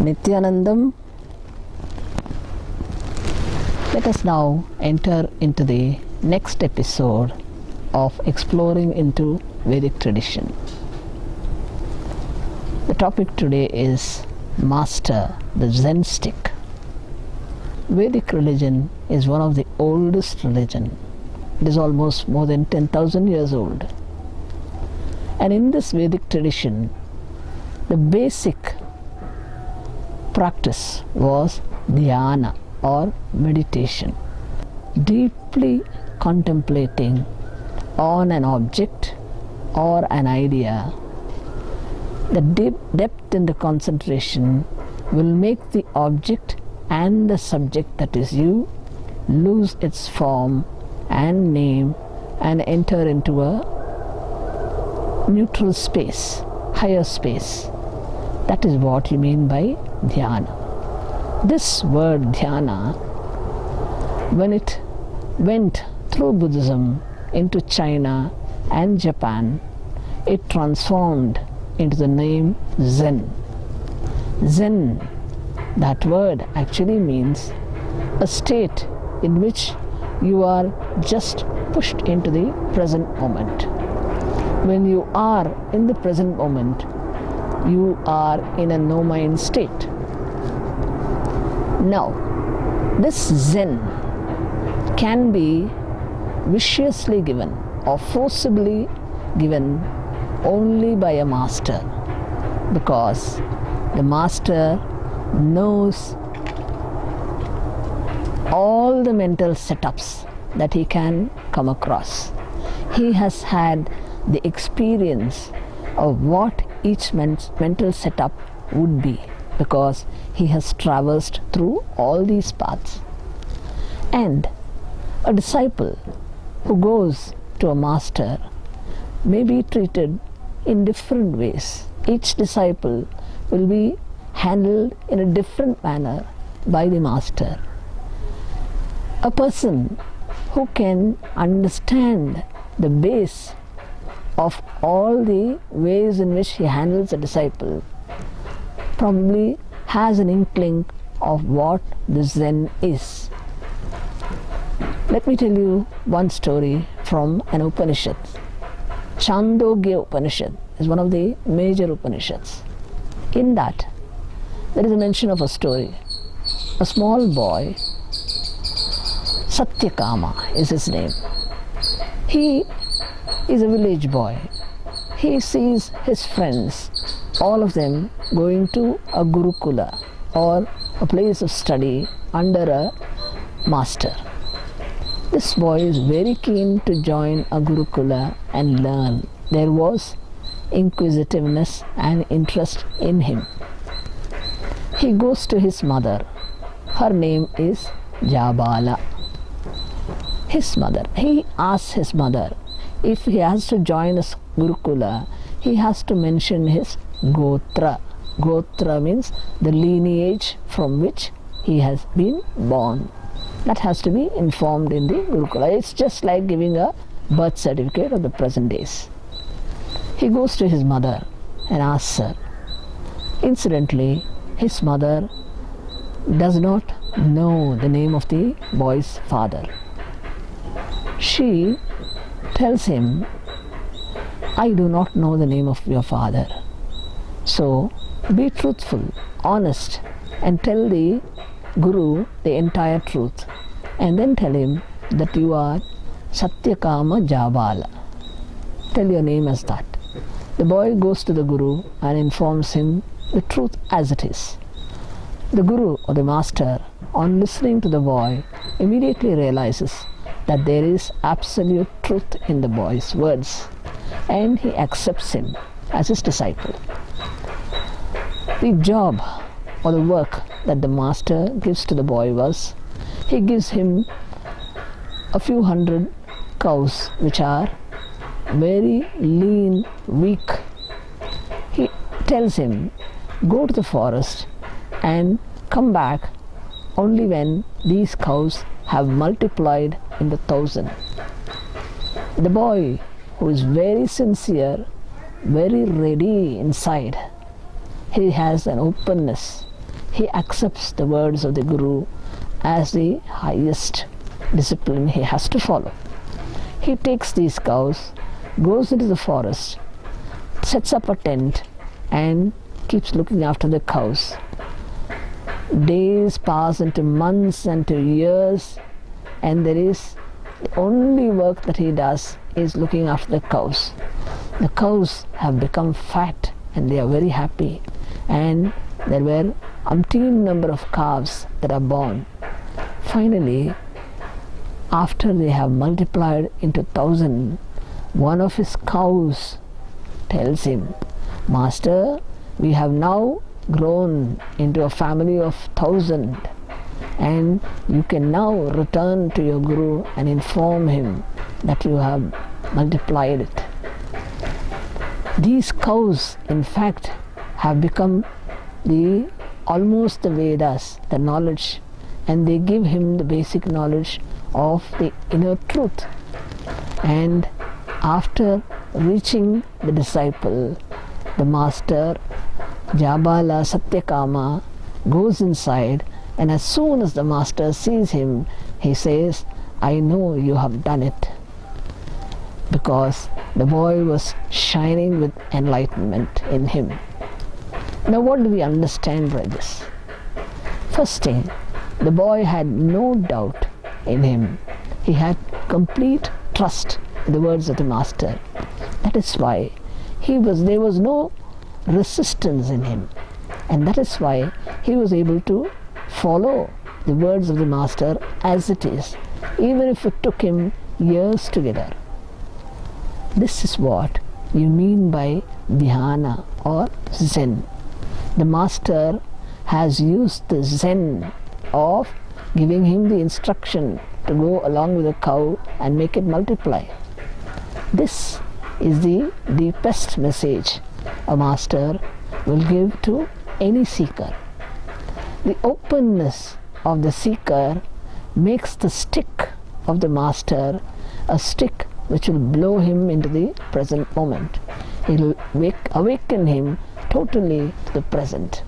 Nithyanandam. Let us now enter into the next episode of exploring into Vedic tradition. The topic today is Master, the Zen stick. Vedic religion is one of the oldest religion. It is almost more than 10,000 years old. And in this Vedic tradition, the basic practice was dhyana or meditation, deeply contemplating on an object or an idea. The deep depth in the concentration will make the object and the subject, that is you, lose its form and name and enter into a neutral space, higher space. That is what you mean by dhyana. This word dhyana, when it went through Buddhism into China and Japan, it transformed into the name Zen. Zen, that word actually means a state in which you are just pushed into the present moment. When you are in the present moment, you are in a no-mind state. Now, this Zen can be viciously given or forcibly given only by a master, because the master knows all the mental setups that he can come across. He has had the experience of what each mental setup would be, because he has traversed through all these paths. And a disciple who goes to a master may be treated in different ways. Each disciple will be handled in a different manner by the master. A person who can understand the base of all the ways in which he handles a disciple probably has an inkling of what the Zen is. Let me tell you one story from an Upanishad. Chandogya Upanishad is one of the major Upanishads. In that, there is a mention of a story. A small boy, Satyakama is his name. He is a village boy. He sees his friends, all of them going to a Gurukula or a place of study under a master. This boy is very keen to join a Gurukula and learn. There was inquisitiveness and interest in him. He goes to his mother. Her name is Jabala. His mother. He asks his mother, if he has to join a Gurukula, he has to mention his Gotra. Gotra means the lineage from which he has been born. That has to be informed in the Gurukula. It's just like giving a birth certificate of the present days. He goes to his mother and asks her. Incidentally, his mother does not know the name of the boy's father. She tells him, I do not know the name of your father. So be truthful, honest, and tell the Guru the entire truth. And then tell him that you are Satyakama Jabala. Tell your name as that. The boy goes to the Guru and informs him the truth as it is. The Guru or the master, on listening to the boy, immediately realizes that there is absolute truth in the boy's words, and he accepts him as his disciple. The job or the work that the master gives to the boy was, he gives him a few hundred cows which are very lean, weak. He tells him, go to the forest and come back only when these cows have multiplied in the 1,000. The boy, who is very sincere, very ready inside, he has an openness. he accepts the words of the Guru as the highest discipline he has to follow. He takes these cows, goes into the forest, sets up a tent and keeps looking after the cows. Days pass into months and to years, and the only work that he does is looking after the cows. The cows have become fat and they are very happy, and there were umpteen number of calves that are born. Finally, after they have multiplied into 1,000, one of his cows tells him, "Master, we have now grown into a family of 1,000, and you can now return to your Guru and inform him that you have multiplied it." These cows, in fact, have become almost the Vedas, the knowledge, and they give him the basic knowledge of the inner truth. And after reaching the disciple, the master, Jabala Satyakama, goes inside, and as soon as the master sees him, he says, "I know you have done it," because the boy was shining with enlightenment in him. Now what do we understand by this? First thing, the boy had no doubt in him. He had complete trust in the words of the master. That is why there was no resistance in him, and that is why he was able to follow the words of the master as it is, even if it took him years together. This is what you mean by dhyana or Zen. The master has used the Zen of giving him the instruction to go along with the cow and make it multiply. This is the deepest message a master will give to any seeker. The openness of the seeker makes the stick of the master a stick which will blow him into the present moment. It will awaken him totally to the present,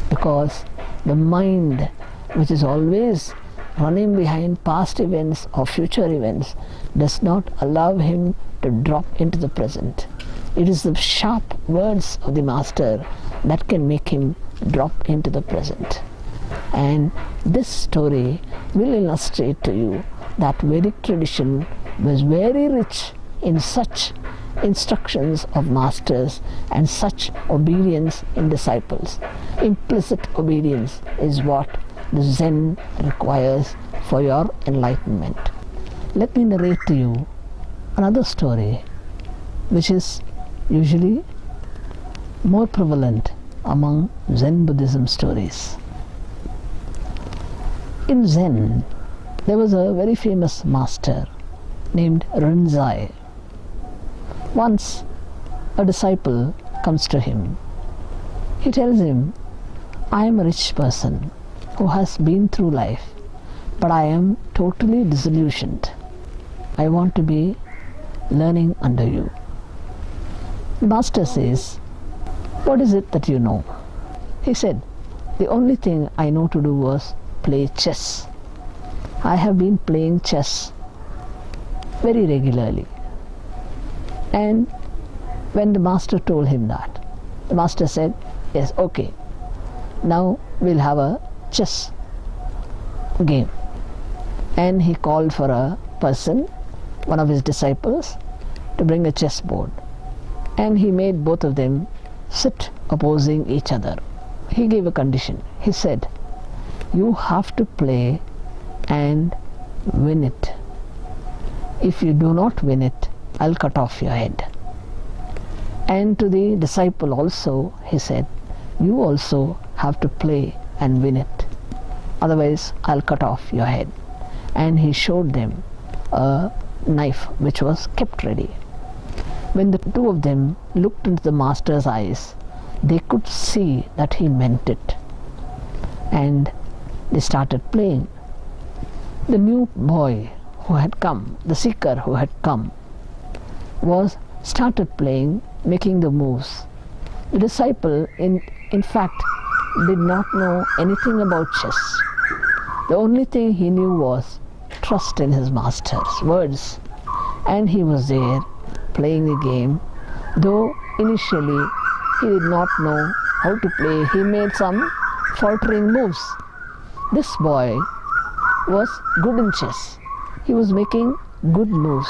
because the mind, which is always running behind past events or future events, does not allow him to drop into the present. It is the sharp words of the master that can make him drop into the present. And this story will illustrate to you that Vedic tradition was very rich in such instructions of masters and such obedience in disciples. Implicit obedience is what the Zen requires for your enlightenment. Let me narrate to you another story which is usually more prevalent among Zen Buddhism stories. In Zen, there was a very famous master named Rinzai. Once a disciple comes to him. He tells him, "I am a rich person who has been through life, but I am totally disillusioned. I want to be learning under you." The master says, "What is it that you know?" He said, "The only thing I know to do was play chess. I have been playing chess very regularly." And when the master told him that, the master said, "Yes, okay, now we'll have a chess game." And he called for a person, one of his disciples, to bring a chessboard. And he made both of them sit opposing each other. He gave a condition. He said, "You have to play and win it. If you do not win it, I'll cut off your head." And to the disciple also he said, "You also have to play and win it. Otherwise I'll cut off your head." And he showed them a knife which was kept ready. When the two of them looked into the master's eyes, they could see that he meant it. And they started playing. The new boy who had come, the seeker who had come, started playing, making the moves. The disciple in fact did not know anything about chess. The only thing he knew was trust in his master's words. And he was there playing the game. Though initially he did not know how to play, he made some faltering moves. This boy was good in chess. He was making good moves.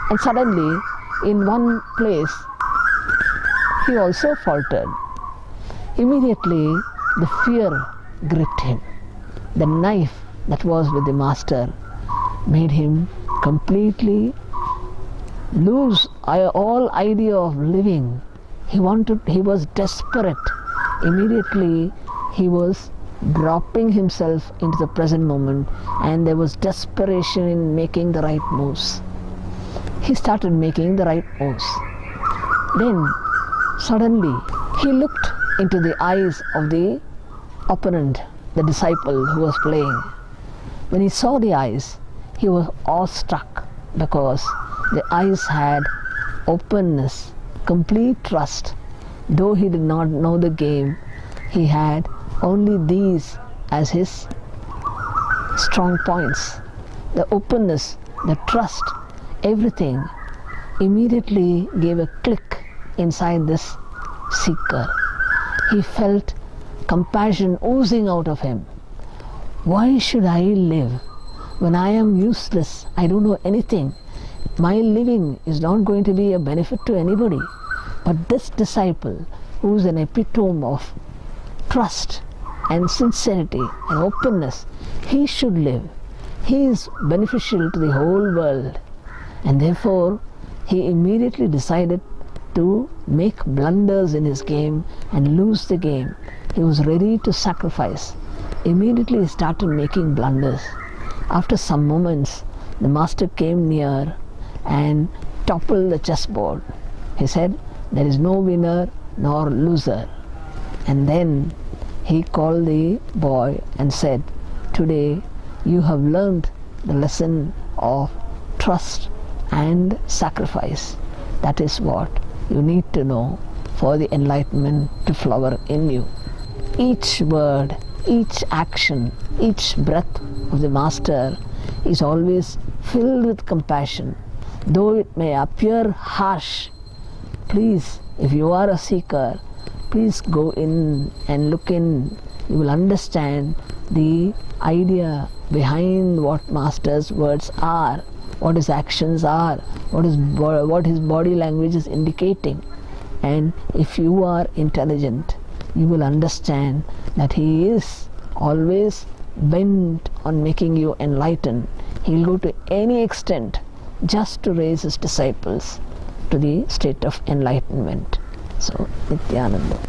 And suddenly, in one place, he also faltered. Immediately, the fear gripped him. The knife that was with the master made him completely lose all idea of living. He was desperate. Immediately, he was dropping himself into the present moment, and there was desperation in making the right moves. He started making the right moves. Then, suddenly, he looked into the eyes of the opponent, the disciple who was playing. When he saw the eyes, he was awestruck because the eyes had openness, complete trust. Though he did not know the game, he had only these as his strong points. The openness, the trust, everything immediately gave a click inside this seeker. He felt compassion oozing out of him. Why should I live when I am useless? I don't know anything. My living is not going to be a benefit to anybody. But this disciple, who is an epitome of trust and sincerity and openness, he should live. He is beneficial to the whole world. And therefore, he immediately decided to make blunders in his game and lose the game. He was ready to sacrifice. Immediately he started making blunders. After some moments, the master came near and toppled the chessboard. He said, "There is no winner nor loser." And then he called the boy and said, "Today you have learned the lesson of trust and sacrifice. That is what you need to know for the enlightenment to flower in you." Each word, each action, each breath of the master is always filled with compassion. Though it may appear harsh, please, if you are a seeker, please go in and look in. You will understand the idea behind what master's words are, what his actions are, what his body language is indicating. And if you are intelligent, you will understand that he is always bent on making you enlightened. He will go to any extent just to raise his disciples to the state of enlightenment. So, Nithyananda.